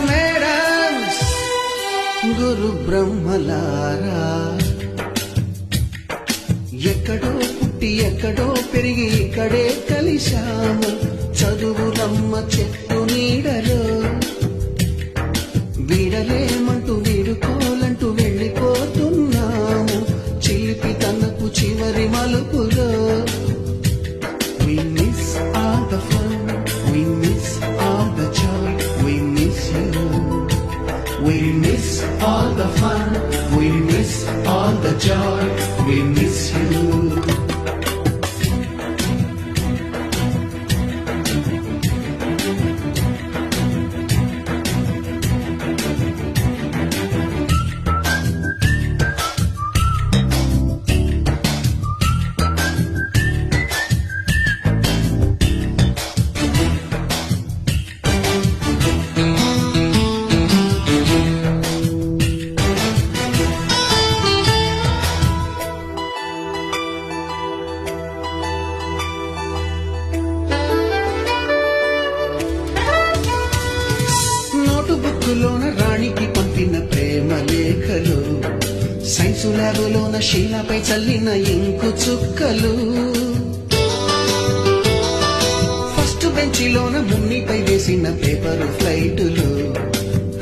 Madams గురు బ్రహ్మలారా, ఎక్కడో పుట్టి ఎక్కడో పెరిగి ఇక్కడే కలిశాము చదువులమ్మ చెట్టు నీడలో. వీడలేమంటూ వీడుకోలంటూ వెళ్ళిపోతున్నాము చిలిపి తనకు చివరి మలుపులో. We miss all the fun, we miss all the joy, we miss you. We miss all the fun, we miss all the joy, we miss you. బుక్కులోన రాణికి పంపిన ప్రేమ లేఖలు, సైన్సు ల్యాబులోన శీలపై చల్లిన ఇంకు చుక్కలు, ఫస్ట్ బెంచిలోన మున్నిపై వేసిన పేపరు ఫ్లైటులు,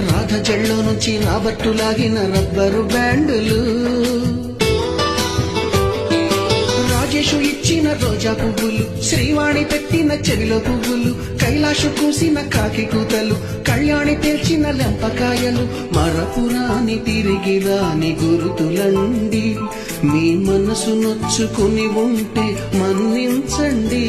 రాధ జల్లో నుంచి నా బట్టు లాగిన రబ్బరు బ్యాండులు, రాజేషు ఇచ్చిన రోజా పువ్వులు, శ్రీవాణి పెట్టిన చెవిలో పువ్వులు, కైలాషు కూసిన కాకి కూతలు, కళ్యాణి తెల్చిన లెంపకాయలు, మరపురాని తిరిగి రాని గురుతులండి. మీ మనసు నొచ్చుకుని ఉంటే మన్నించండి.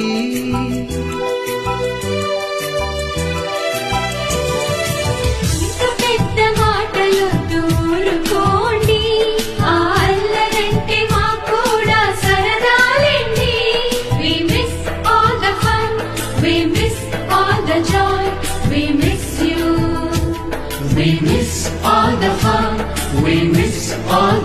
We miss all the fun, we miss all